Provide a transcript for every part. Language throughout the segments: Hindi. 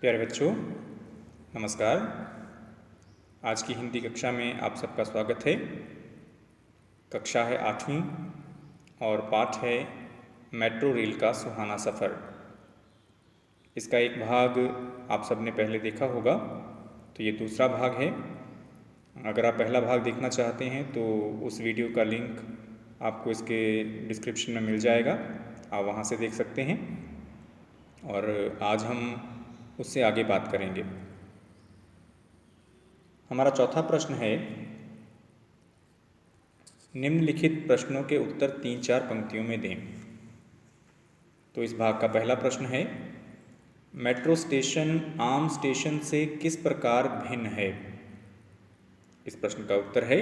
प्यारे बच्चों, नमस्कार। आज की हिंदी कक्षा में आप सबका स्वागत है। कक्षा है 8वीं और पाठ है मेट्रो रेल का सुहाना सफ़र। इसका एक भाग आप सबने पहले देखा होगा, तो ये दूसरा भाग है। अगर आप पहला भाग देखना चाहते हैं तो उस वीडियो का लिंक आपको इसके डिस्क्रिप्शन में मिल जाएगा, आप वहाँ से देख सकते हैं। और आज हम उससे आगे बात करेंगे। हमारा चौथा प्रश्न है, निम्नलिखित प्रश्नों के उत्तर 3-4 पंक्तियों में दें। तो इस भाग का पहला प्रश्न है, मेट्रो स्टेशन आम स्टेशन से किस प्रकार भिन्न है? इस प्रश्न का उत्तर है,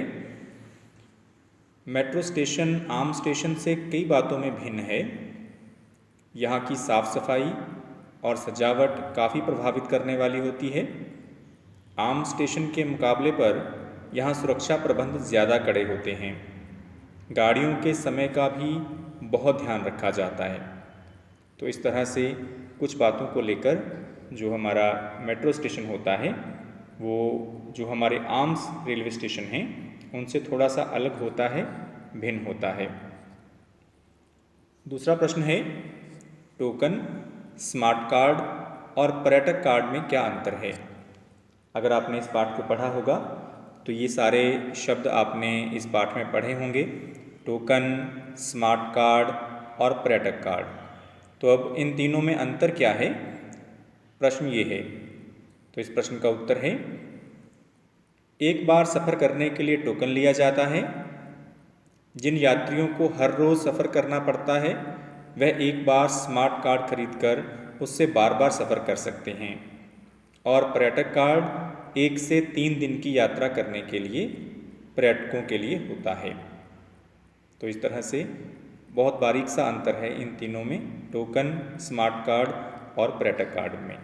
मेट्रो स्टेशन आम स्टेशन से कई बातों में भिन्न है। यहाँ की साफ सफाई और सजावट काफ़ी प्रभावित करने वाली होती है। आम स्टेशन के मुकाबले पर यहाँ सुरक्षा प्रबंध ज़्यादा कड़े होते हैं। गाड़ियों के समय का भी बहुत ध्यान रखा जाता है। तो इस तरह से कुछ बातों को लेकर जो हमारा मेट्रो स्टेशन होता है वो जो हमारे आम रेलवे स्टेशन हैं उनसे थोड़ा सा अलग होता है, भिन्न होता है। दूसरा प्रश्न है, टोकन, स्मार्ट कार्ड और पर्यटक कार्ड में क्या अंतर है? अगर आपने इस पाठ को पढ़ा होगा तो ये सारे शब्द आपने इस पाठ में पढ़े होंगे, टोकन, स्मार्ट कार्ड और पर्यटक कार्ड। तो अब इन तीनों में अंतर क्या है? प्रश्न ये है। तो इस प्रश्न का उत्तर है, एक बार सफ़र करने के लिए टोकन लिया जाता है। जिन यात्रियों को हर रोज़ सफ़र करना पड़ता है वह एक बार स्मार्ट कार्ड खरीदकर उससे बार बार सफ़र कर सकते हैं। और पर्यटक कार्ड 1 से 3 दिन की यात्रा करने के लिए पर्यटकों के लिए होता है। तो इस तरह से बहुत बारीक सा अंतर है इन तीनों में, टोकन, स्मार्ट कार्ड और पर्यटक कार्ड में।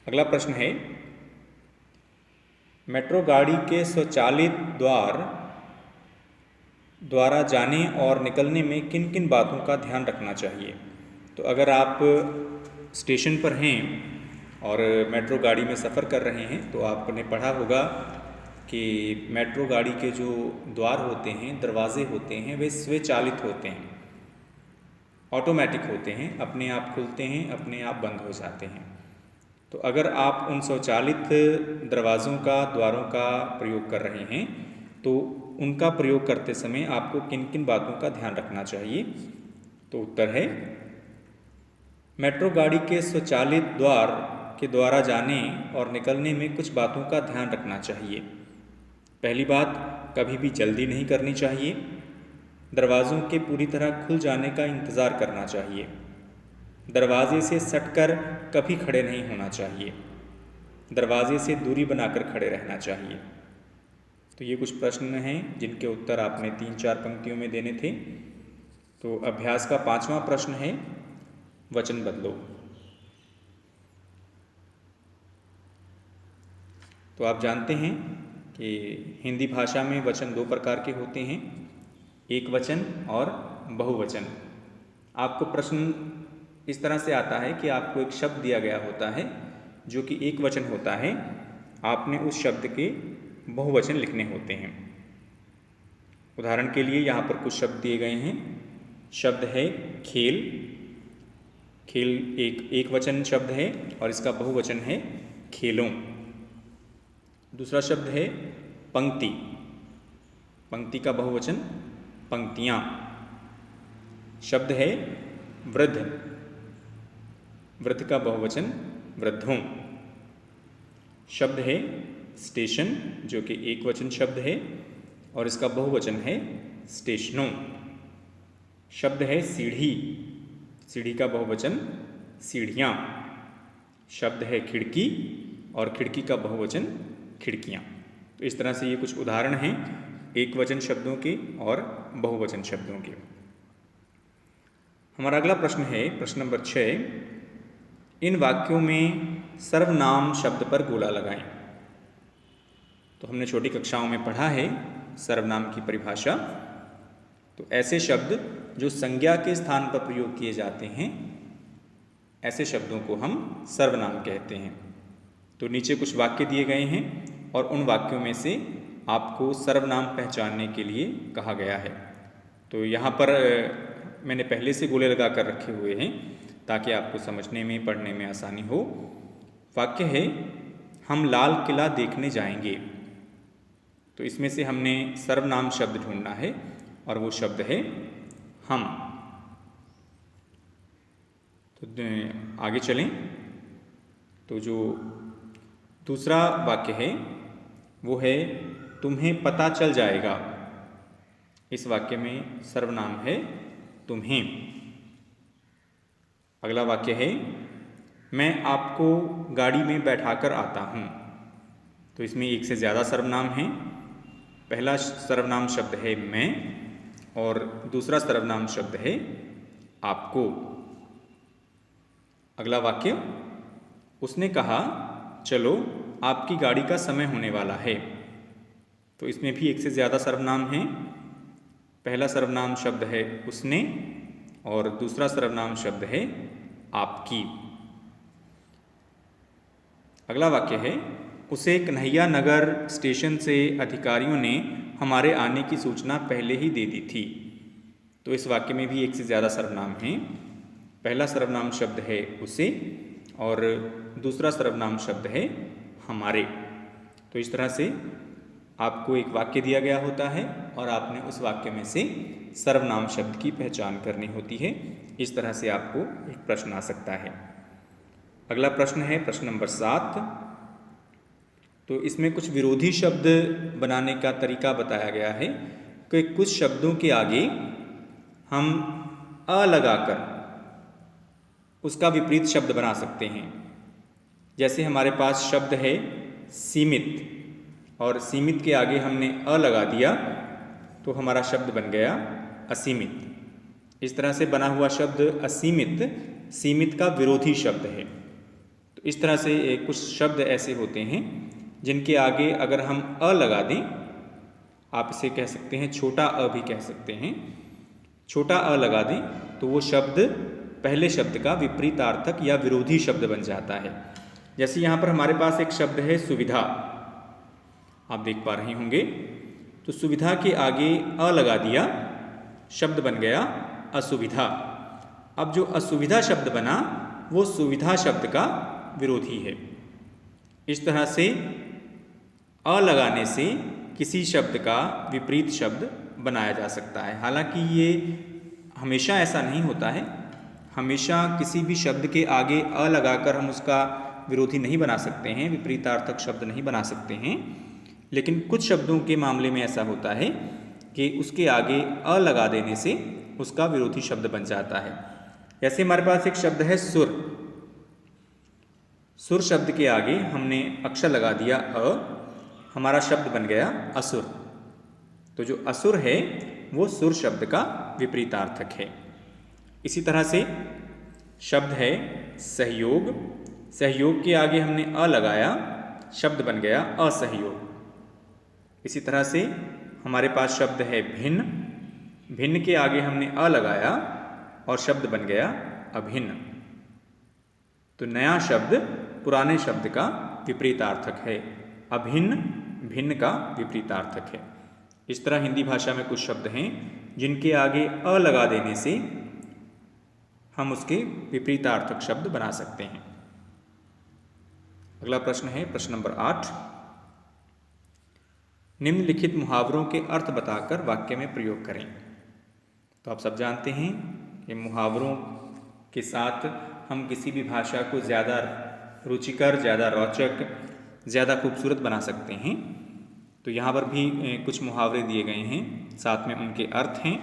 अगला प्रश्न है, मेट्रो गाड़ी के स्वचालित द्वारा जाने और निकलने में किन किन बातों का ध्यान रखना चाहिए? तो अगर आप स्टेशन पर हैं और मेट्रो गाड़ी में सफ़र कर रहे हैं तो आपने पढ़ा होगा कि मेट्रो गाड़ी के जो द्वार होते हैं, दरवाजे होते हैं, वे स्वचालित होते हैं, ऑटोमेटिक होते हैं, अपने आप खुलते हैं, अपने आप बंद हो जाते हैं। तो अगर आप उन स्वचालित दरवाज़ों का, द्वारों का प्रयोग कर रहे हैं तो उनका प्रयोग करते समय आपको किन किन बातों का ध्यान रखना चाहिए? तो उत्तर है, मेट्रो गाड़ी के स्वचालित द्वार के द्वारा जाने और निकलने में कुछ बातों का ध्यान रखना चाहिए। पहली बात, कभी भी जल्दी नहीं करनी चाहिए। दरवाज़ों के पूरी तरह खुल जाने का इंतज़ार करना चाहिए। दरवाजे से सटकर कभी खड़े नहीं होना चाहिए। दरवाजे से दूरी बनाकर खड़े रहना चाहिए। तो ये कुछ प्रश्न हैं जिनके उत्तर आपने 3-4 पंक्तियों में देने थे। तो अभ्यास का 5वां प्रश्न है, वचन बदलो। तो आप जानते हैं कि हिंदी भाषा में वचन 2 प्रकार के होते हैं, एक वचन और बहुवचन। आपको प्रश्न इस तरह से आता है कि आपको एक शब्द दिया गया होता है जो कि एक वचन होता है, आपने उस शब्द के बहुवचन लिखने होते हैं। उदाहरण के लिए यहाँ पर कुछ शब्द दिए गए हैं। शब्द है खेल, खेल एक वचन शब्द है और इसका बहुवचन है खेलों। दूसरा शब्द है पंक्ति, पंक्ति का बहुवचन पंक्तियाँ। शब्द है वृद्ध, वृद्ध का बहुवचन वृद्धों। शब्द है स्टेशन जो कि एक वचन शब्द है और इसका बहुवचन है स्टेशनों। शब्द है सीढ़ी, सीढ़ी का बहुवचन सीढ़ियाँ। शब्द है खिड़की और खिड़की का बहुवचन खिड़कियाँ। तो इस तरह से ये कुछ उदाहरण हैं एक वचन शब्दों के और बहुवचन शब्दों के। हमारा अगला प्रश्न है, प्रश्न नंबर 6, इन वाक्यों में सर्वनाम शब्द पर गोला लगाएं। तो हमने छोटी कक्षाओं में पढ़ा है सर्वनाम की परिभाषा। तो ऐसे शब्द जो संज्ञा के स्थान पर प्रयोग किए जाते हैं ऐसे शब्दों को हम सर्वनाम कहते हैं। तो नीचे कुछ वाक्य दिए गए हैं और उन वाक्यों में से आपको सर्वनाम पहचानने के लिए कहा गया है। तो यहाँ पर मैंने पहले से गोले लगा कर रखे हुए हैं ताकि आपको समझने में पढ़ने में आसानी हो। वाक्य है, हम लाल किला देखने जाएंगे। तो इसमें से हमने सर्वनाम शब्द ढूंढना है और वो शब्द है हम। तो आगे चलें। तो जो दूसरा वाक्य है वो है, तुम्हें पता चल जाएगा। इस वाक्य में सर्वनाम है तुम्हें। अगला वाक्य है, मैं आपको गाड़ी में बैठाकर आता हूँ। तो इसमें एक से ज़्यादा सर्वनाम हैं। पहला सर्वनाम शब्द है मैं और दूसरा सर्वनाम शब्द है आपको। अगला वाक्य, उसने कहा चलो आपकी गाड़ी का समय होने वाला है। तो इसमें भी एक से ज़्यादा सर्वनाम हैं। पहला सर्वनाम शब्द है उसने और दूसरा सर्वनाम शब्द है आपकी। अगला वाक्य है, उसे कन्हैया नगर स्टेशन से अधिकारियों ने हमारे आने की सूचना पहले ही दे दी थी। तो इस वाक्य में भी एक से ज़्यादा सर्वनाम हैं। पहला सर्वनाम शब्द है उसे और दूसरा सर्वनाम शब्द है हमारे। तो इस तरह से आपको एक वाक्य दिया गया होता है और आपने उस वाक्य में से सर्वनाम शब्द की पहचान करनी होती है। इस तरह से आपको एक प्रश्न आ सकता है। अगला प्रश्न है प्रश्न नंबर 7। तो इसमें कुछ विरोधी शब्द बनाने का तरीका बताया गया है कि कुछ शब्दों के आगे हम अ लगाकर उसका विपरीत शब्द बना सकते हैं। जैसे हमारे पास शब्द है सीमित और सीमित के आगे हमने अ लगा दिया तो हमारा शब्द बन गया असीमित। इस तरह से बना हुआ शब्द असीमित सीमित का विरोधी शब्द है। तो इस तरह से कुछ शब्द ऐसे होते हैं जिनके आगे अगर हम अ लगा दें, आप इसे कह सकते हैं छोटा अ भी कह सकते हैं। छोटा अ लगा दें तो वो शब्द पहले शब्द का विपरीतार्थक या विरोधी शब्द बन जाता है। जैसे यहाँ पर हमारे पास एक शब्द है सुविधा, आप देख पा रहे होंगे। तो सुविधा के आगे अ लगा दिया, शब्द बन गया असुविधा। अब जो असुविधा शब्द बना वो सुविधा शब्द का विरोधी है। इस तरह से अ लगाने से किसी शब्द का विपरीत शब्द बनाया जा सकता है। हालांकि ये हमेशा ऐसा नहीं होता है। हमेशा किसी भी शब्द के आगे अ लगाकर हम उसका विरोधी नहीं बना सकते हैं, विपरीतार्थक शब्द नहीं बना सकते हैं। लेकिन कुछ शब्दों के मामले में ऐसा होता है कि उसके आगे अ लगा देने से उसका विरोधी शब्द बन जाता है। जैसे हमारे पास एक शब्द है सुर। सुर शब्द के आगे हमने अक्षर लगा दिया अ, हमारा शब्द बन गया असुर। तो जो असुर है वो सुर शब्द का विपरीतार्थक है। इसी तरह से शब्द है सहयोग। सहयोग के आगे हमने अ लगाया, शब्द बन गया असहयोग। इसी तरह से हमारे पास शब्द है भिन्न। भिन्न के आगे हमने अ लगाया और शब्द बन गया अभिन्न। तो नया शब्द पुराने शब्द का विपरीतार्थक है। अभिन्न भिन्न का विपरीतार्थक है। इस तरह हिंदी भाषा में कुछ शब्द हैं जिनके आगे अ लगा देने से हम उसके विपरीतार्थक शब्द बना सकते हैं। अगला प्रश्न है प्रश्न नंबर 8। निम्नलिखित मुहावरों के अर्थ बताकर वाक्य में प्रयोग करें। तो आप सब जानते हैं कि मुहावरों के साथ हम किसी भी भाषा को ज़्यादा रुचिकर, ज़्यादा रोचक, ज़्यादा खूबसूरत बना सकते हैं। तो यहाँ पर भी कुछ मुहावरे दिए गए हैं, साथ में उनके अर्थ हैं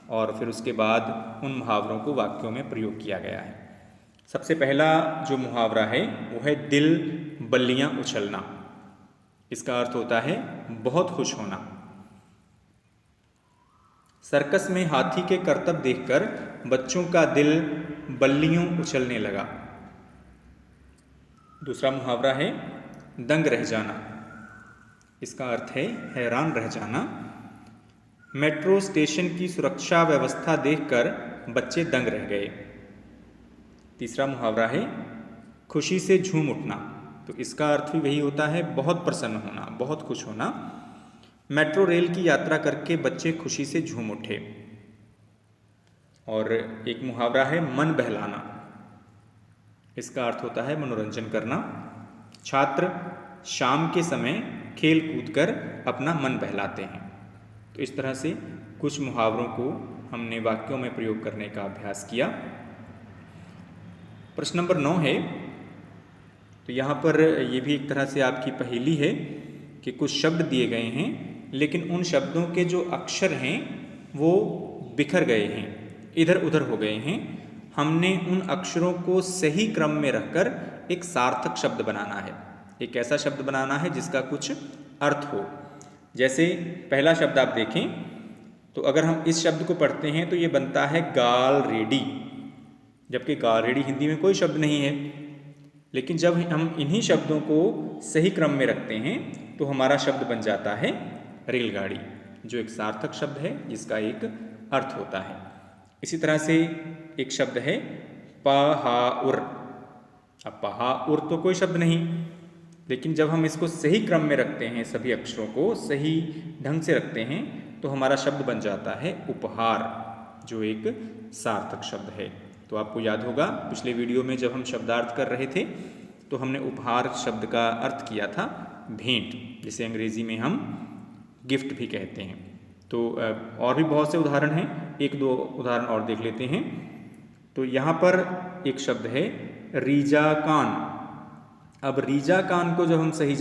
और फिर उसके बाद उन मुहावरों को वाक्यों में प्रयोग किया गया है। सबसे पहला जो मुहावरा है वो है दिल बल्लियाँ उछलना। इसका अर्थ होता है बहुत खुश होना। सर्कस में हाथी के करतब देखकर बच्चों का दिल बल्लियों उछलने लगा। दूसरा मुहावरा है दंग रह जाना। इसका अर्थ है हैरान रह जाना। मेट्रो स्टेशन की सुरक्षा व्यवस्था देखकर बच्चे दंग रह गए। तीसरा मुहावरा है खुशी से झूम उठना। तो इसका अर्थ भी वही होता है, बहुत प्रसन्न होना, बहुत खुश होना। मेट्रो रेल की यात्रा करके बच्चे खुशी से झूम उठे। और एक मुहावरा है मन बहलाना। इसका अर्थ होता है मनोरंजन करना। छात्र शाम के समय खेल कूद कर अपना मन बहलाते हैं। तो इस तरह से कुछ मुहावरों को हमने वाक्यों में प्रयोग करने का अभ्यास किया। प्रश्न नंबर 9 है, तो यहाँ पर ये भी एक तरह से आपकी पहेली है कि कुछ शब्द दिए गए हैं, लेकिन उन शब्दों के जो अक्षर हैं वो बिखर गए हैं, इधर उधर हो गए हैं। हमने उन अक्षरों को सही क्रम में रखकर एक सार्थक शब्द बनाना है, एक ऐसा शब्द बनाना है जिसका कुछ अर्थ हो। जैसे पहला शब्द आप देखें तो अगर हम इस शब्द को पढ़ते हैं तो ये बनता है गाल रेडी, जबकि गाल रेडी हिंदी में कोई शब्द नहीं है। लेकिन जब हम इन्हीं शब्दों को सही क्रम में रखते हैं तो हमारा शब्द बन जाता है रेलगाड़ी, जो एक सार्थक शब्द है जिसका एक अर्थ होता है। इसी तरह से एक शब्द है पहाउर। अब पहाउर तो कोई शब्द नहीं, लेकिन जब हम इसको सही क्रम में रखते हैं, सभी अक्षरों को सही ढंग से रखते हैं, तो हमारा शब्द बन जाता है उपहार, जो एक सार्थक शब्द है। तो आपको याद होगा पिछले वीडियो में जब हम शब्दार्थ कर रहे थे तो हमने उपहार शब्द का अर्थ किया था भेंट, जिसे अंग्रेजी में हम गिफ्ट भी कहते हैं। तो और भी बहुत से उदाहरण हैं, एक दो उदाहरण और देख लेते हैं। तो यहाँ पर एक शब्द है रीजा कान। अब रीजा कान को जब हम सही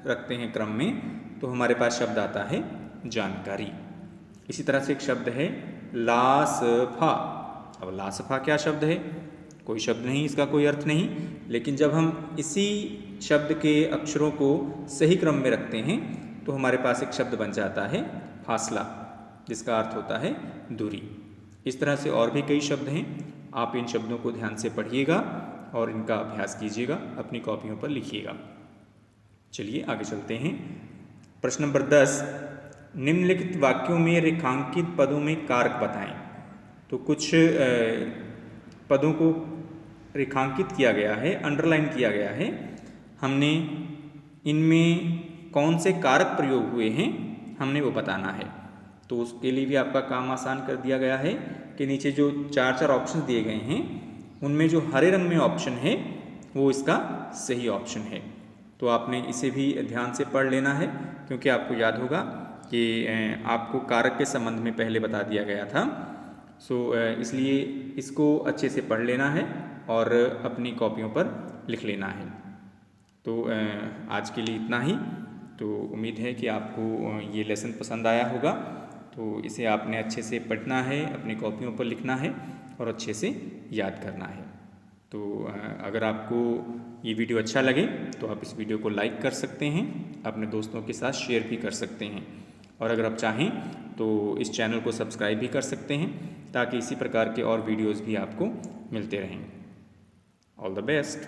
रखते हैं क्रम में तो हमारे पास शब्द आता है जानकारी। इसी तरह से एक शब्द है लासफा। अब लासफा क्या शब्द है? कोई शब्द नहीं, इसका कोई अर्थ नहीं। लेकिन जब हम इसी शब्द के अक्षरों को सही क्रम में रखते हैं तो हमारे पास एक शब्द बन जाता है फासला, जिसका अर्थ होता है दूरी। इस तरह से और भी कई शब्द हैं। आप इन शब्दों को ध्यान से पढ़िएगा और इनका अभ्यास कीजिएगा, अपनी कॉपियों पर लिखिएगा। चलिए आगे चलते हैं। प्रश्न नंबर 10, निम्नलिखित वाक्यों में रेखांकित पदों में कारक बताएं। तो कुछ पदों को रेखांकित किया गया है, अंडरलाइन किया गया है। हमने इनमें कौन से कारक प्रयोग हुए हैं हमने वो बताना है। तो उसके लिए भी आपका काम आसान कर दिया गया है कि नीचे जो चार ऑप्शन दिए गए हैं उनमें जो हरे रंग में ऑप्शन है वो इसका सही ऑप्शन है। तो आपने इसे भी ध्यान से पढ़ लेना है, क्योंकि आपको याद होगा कि आपको कारक के संबंध में पहले बता दिया गया था। इसलिए इसको अच्छे से पढ़ लेना है और अपनी कॉपियों पर लिख लेना है। तो आज के लिए इतना ही। तो उम्मीद है कि आपको ये लेसन पसंद आया होगा। तो इसे आपने अच्छे से पढ़ना है, अपनी कॉपियों पर लिखना है और अच्छे से याद करना है। तो अगर आपको ये वीडियो अच्छा लगे तो आप इस वीडियो को लाइक कर सकते हैं, अपने दोस्तों के साथ शेयर भी कर सकते हैं, और अगर आप चाहें तो इस चैनल को सब्सक्राइब भी कर सकते हैं ताकि इसी प्रकार के और वीडियोज़ भी आपको मिलते रहें। All the best.